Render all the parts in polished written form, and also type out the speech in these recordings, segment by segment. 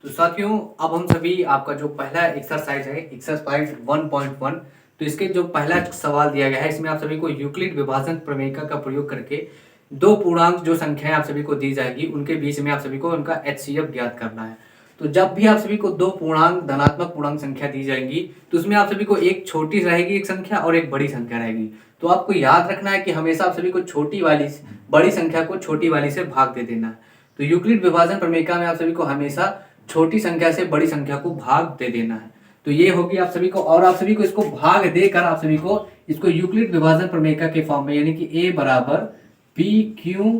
तो साथियों, अब हम सभी आपका जो पहला एक्सरसाइज है एक्सरसाइज 1.1। तो इसके जो पहला सवाल दिया गया है, इसमें आप सभी को यूक्लिड विभाजन प्रमेय का प्रयोग करके दो पूर्णांक जो संख्याएं आप सभी को दी जाएगी उनके बीच में आप सभी को उनका एचसीएफ ज्ञात करना है। तो जब भी आप सभी को दो पूर्णांक धनात्मक पूर्णांक संख्या दी जाएंगी तो उसमें आप सभी को एक छोटी रहेगी एक संख्या और एक बड़ी संख्या रहेगी। तो आपको याद रखना है कि हमेशा आप सभी को छोटी वाली बड़ी संख्या को छोटी वाली से भाग दे देना है। तो यूक्लिड विभाजन प्रमेय में आप सभी को हमेशा छोटी संख्या से बड़ी संख्या को भाग दे देना है। तो ये होगी आप सभी को, और आप सभी को इसको भाग देकर आप सभी को इसको यूक्लिड विभाजन प्रमेय के फॉर्म में, यानी कि a बराबर बी क्यू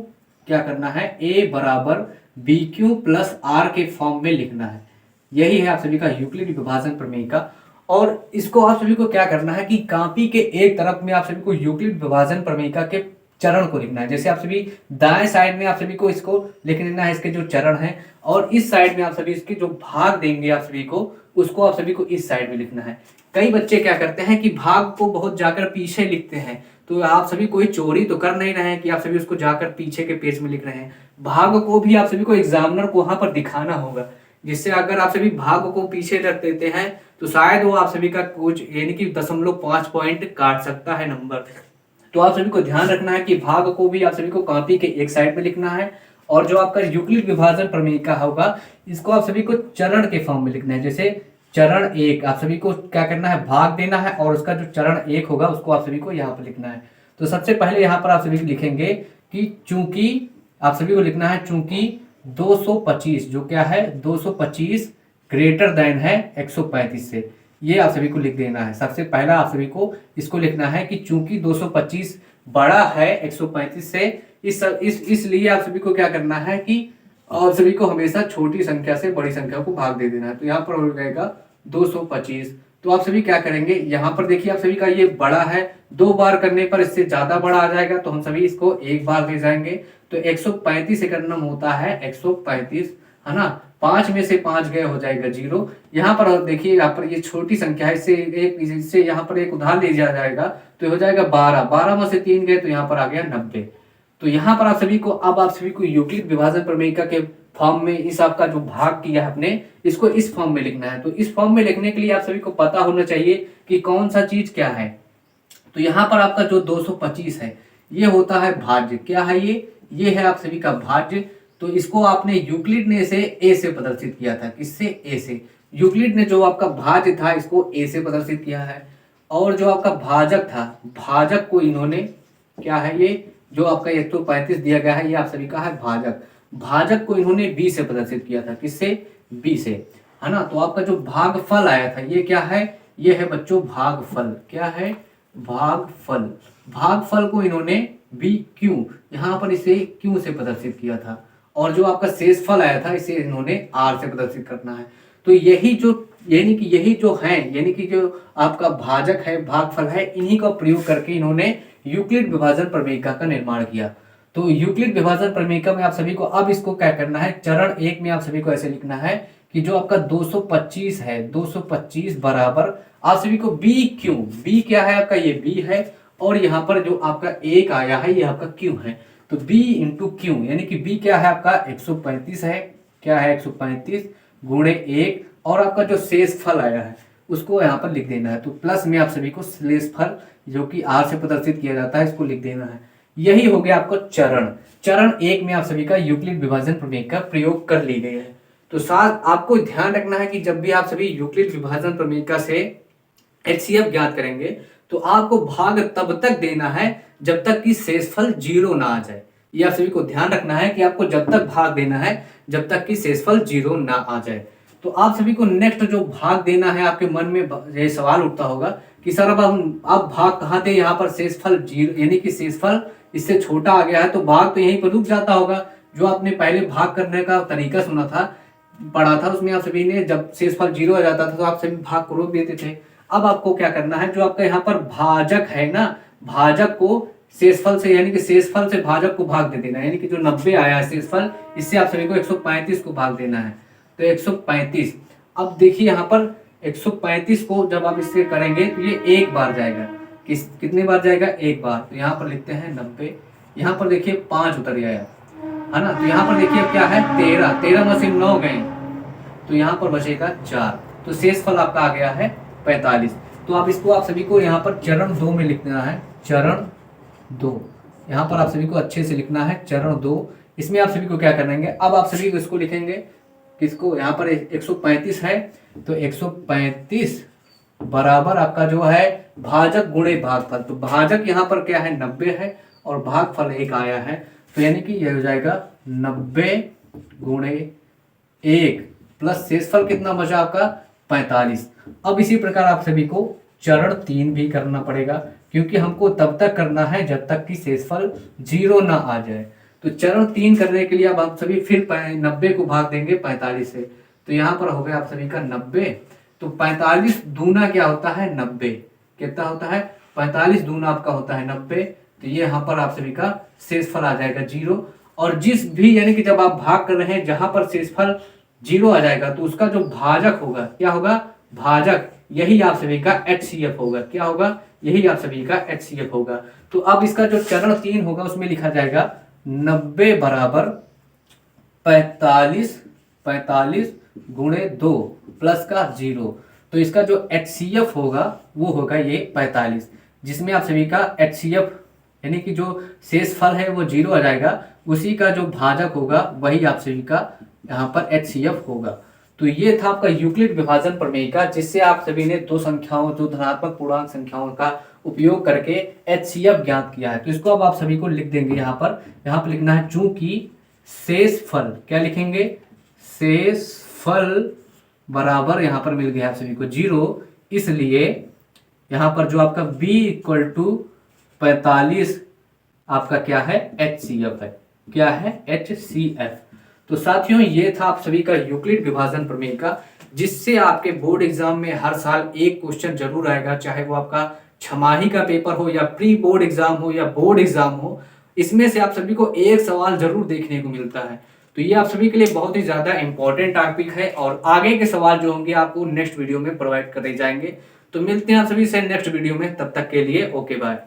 क्या करना है, a बराबर बी क्यू प्लस आर के फॉर्म में लिखना है। यही है आप सभी का यूक्लिड विभाजन प्रमेय का। और इसको आप सभी को क्या करना है कि कॉपी के एक तरफ में आप सभी को यूक्लिड विभाजन प्रमेय के चरण को लिखना है। जैसे आप सभी दाएं साइड में आप सभी को इसको लिख लेना है, इसके जो चरण है, और इस साइड में आप सभी इसके जो भाग देंगे आप सभी को, उसको आप सभी को इस साइड में लिखना है। कई बच्चे क्या करते हैं कि भाग को बहुत जाकर पीछे लिखते हैं। तो आप सभी कोई चोरी तो कर नहीं रहे हैं कि आप सभी उसको जाकर पीछे के पेज में लिख रहे हैं। भाग को भी आप सभी को एग्जामिनर को वहां पर दिखाना होगा, जिससे अगर आप सभी भाग को पीछे रख देते हैं तो शायद वो आप सभी का कुछ यानी कि 0.5 पॉइंट काट सकता है नंबर। तो आप सभी को ध्यान रखना है कि भाग को भी आप सभी को कॉपी के एक साइड में लिखना है, और जो आपका यूक्लिड विभाजन प्रमेय का होगा इसको आप सभी को चरण के फॉर्म में लिखना है। जैसे चरण एक आप सभी को क्या करना है, भाग देना है, और उसका जो चरण एक होगा उसको आप सभी को यहाँ पर लिखना है। तो सबसे पहले यहाँ पर आप सभी लिखेंगे कि चूंकि आप सभी को लिखना है चूंकि 225 जो क्या है 225 ग्रेटर देन है 135 से, ये आप सभी को लिख देना है। सबसे पहला आप सभी को इसको लिखना है कि चूंकि 225 बड़ा है 135 से, इसलिए आप सभी को क्या करना है कि आप सभी को हमेशा छोटी संख्या से बड़ी संख्या को भाग दे देना है। तो यहाँ पर हो जाएगा 225। तो आप सभी क्या करेंगे, यहाँ पर देखिए आप सभी का ये बड़ा है, दो बार करने पर इससे ज्यादा बड़ा आ जाएगा, तो हम सभी इसको एक बार ले जाएंगे। तो 135 सेकंड नंबर होता है 135, है ना। 5 में से 5 गए हो जाएगा 0। यहाँ पर देखिए यहाँ पर ये छोटी संख्या है, इससे यहाँ पर एक उधार ले जाया जाएगा तो हो जाएगा 12। 12 में से 3 गए तो यहाँ पर आ गया 90। तो यहाँ पर आप सभी को अब आप सभी को यूक्लिड विभाजन प्रमेय के फॉर्म में इस आपका जो भाग किया है आपने, इसको इस फॉर्म में लिखना है। तो इस फॉर्म में लिखने के लिए आप सभी को पता होना चाहिए कि कौन सा चीज क्या है। तो यहाँ पर आपका जो 225 है ये होता है भाज्य। क्या है ये है आप सभी का भाज्य। तो इसको आपने यूक्लिड ने इसे ए से प्रदर्शित किया था। किससे? ए से। यूक्लिड ने जो आपका भाज्य था इसको ए से प्रदर्शित किया है, और जो आपका भाजक था, भाजक को इन्होंने क्या है, ये जो आपका 135 दिया गया है ये आप सभी का है भाजक। भाजक को इन्होंने बी से प्रदर्शित किया था। किससे? बी से, है ना। तो आपका जो भागफल आया था ये क्या है, ये है बच्चों भागफल। क्या है? भागफल। भागफल को इन्होंने बी क्यू, यहाँ पर इसे क्यू से प्रदर्शित किया था, और जो आपका शेषफल आया था इसे इन्होंने आर से प्रदर्शित करना है। तो यही जो है, यानी कि जो आपका भाजक है भागफल है, इन्हीं का प्रयोग करके इन्होंने यूक्लिड विभाजन प्रमेय का निर्माण किया। तो यूक्लिड विभाजन प्रमेय में आप सभी को अब इसको क्या करना है, चरण एक में आप सभी को ऐसे लिखना है कि जो आपका 225 है, 225 बराबर आप सभी को बी क्यू, बी क्या है आपका, ये बी है, और यहाँ पर जो आपका एक आया है ये आपका क्यू है। तो b इंटू क्यू, यानी कि b क्या है आपका 135 है। क्या है? 135 गुणे 1, और आपका जो शेषफल आया है उसको यहाँ पर लिख देना है। तो प्लस में आप सभी को शेषफल जो कि r से प्रदर्शित किया जाता है इसको लिख देना है। यही हो गया आपका चरण। चरण एक में आप सभी का यूक्लिड विभाजन प्रमेय का प्रयोग कर ली गई है। तो साथ आपको ध्यान रखना है कि जब भी आप सभी यूक्लिड विभाजन प्रमेय से एचसीएफ ज्ञात करेंगे तो आपको भाग तब तक देना है जब तक कि शेषफल 0 ना आ जाए। ये आप सभी को ध्यान रखना है कि आपको जब तक भाग देना है जब तक कि शेषफल 0 ना आ जाए। तो आप सभी को नेक्स्ट जो भाग देना है, आपके मन में ये सवाल उठता होगा कि सर अब भाग कहाँ दे, यहाँ पर शेषफल 0 यानी कि शेषफल इससे छोटा आ गया है तो भाग तो यहीं पर रुक जाता होगा। जो आपने पहले भाग करने का तरीका सुना था, पढ़ा था, उसमें आप सभी ने जब शेषफल 0 आ जाता था तो आप सभी भाग को रोक देते थे। अब आपको क्या करना है, जो आपका यहाँ पर भाजक है ना, भाजक को शेषफल से, यानी कि शेषफल से भाजक को भाग दे देना है। यानी कि जो 90 आया है शेषफल, इससे आप सभी को 135 को भाग देना है। तो 135, अब देखिए यहाँ पर 135 को जब आप इससे करेंगे तो ये एक बार जाएगा। कितने बार जाएगा? एक बार। तो यहाँ पर लिखते हैं 90, यहाँ पर देखिए 5 उतर गया है ना। तो यहाँ पर देखिए क्या है 13, 13 में से 9 गए, तो यहाँ पर बचेगा 4, तो शेषफल आपका आ गया है 45। तो आप इसको आप सभी को यहाँ पर चरण 2 में लिखना है, चरण 2। यहाँ पर आप सभी को अच्छे से लिखना है चरण 2। इसमें आप सभी को क्या करेंगे, अब आप सभी को इसको लिखेंगे किसको, यहाँ पर 135 है, तो 135 बराबर आपका जो है भाजक गुणे भागफल। तो भाजक यहाँ पर क्या है 90 है और भागफल 1 आया है, तो यानी कि यह हो जाएगा 90 गुणे 1 प्लस शेषफल कितना बचा आपका 45। अब इसी प्रकार आप सभी को चरण 3 भी करना पड़ेगा, क्योंकि हमको तब तक करना है जब तक कि शेषफल 0 ना आ जाए। तो चरण 3 करने के लिए अब आप सभी फिर 90 को भाग देंगे 45 से, तो यहाँ पर हो गया आप सभी का 90। तो 45 दूना क्या होता है 90, कितना होता है 45 दूना आपका होता है 90। तो ये यहाँ पर आप सभी का शेषफल आ जाएगा 0। और जिस भी यानी कि जब आप भाग कर रहे हैं जहां पर शेषफल 0 आ जाएगा तो उसका जो भाजक होगा, क्या होगा भाजक, यही आप सभी का HCF होगा। क्या होगा, यही आप सभी का HCF होगा। तो अब इसका जो चरण 3 होगा उसमें लिखा जाएगा 90 बराबर 45 गुणे 2 प्लस का 0। तो इसका जो HCF होगा वो होगा ये 45, जिसमें आप सभी का HCF यानी कि जो शेषफल है वो 0 आ जाएगा, उसी का जो भाजक होगा वही आप सभी का यहाँ पर HCF होगा। तो ये था आपका यूक्लिड विभाजन प्रमेय का, जिससे आप सभी ने दो संख्याओं, जो धनात्मक पूर्णांक संख्याओं का उपयोग करके HCF ज्ञात किया है। तो इसको अब आप सभी को लिख देंगे यहाँ पर लिखना है, चूंकि शेषफल, क्या लिखेंगे, शेषफल बराबर यहाँ पर मिल गया आप सभी को 0, इसलिए यहाँ पर जो आपका b = 45 आपका क्या है HCF है। क्या है HCF। तो साथियों ये था आप सभी का यूक्लिड विभाजन प्रमेय का, जिससे आपके बोर्ड एग्जाम में हर साल एक क्वेश्चन जरूर आएगा, चाहे वो आपका छमाही का पेपर हो या प्री बोर्ड एग्जाम हो या बोर्ड एग्जाम हो, इसमें से आप सभी को एक सवाल जरूर देखने को मिलता है। तो ये आप सभी के लिए बहुत ही ज्यादा इंपॉर्टेंट टॉपिक है और आगे के सवाल जो होंगे आपको नेक्स्ट वीडियो में प्रोवाइड करे जाएंगे। तो मिलते हैं आप सभी से नेक्स्ट वीडियो में, तब तक के लिए ओके बाय।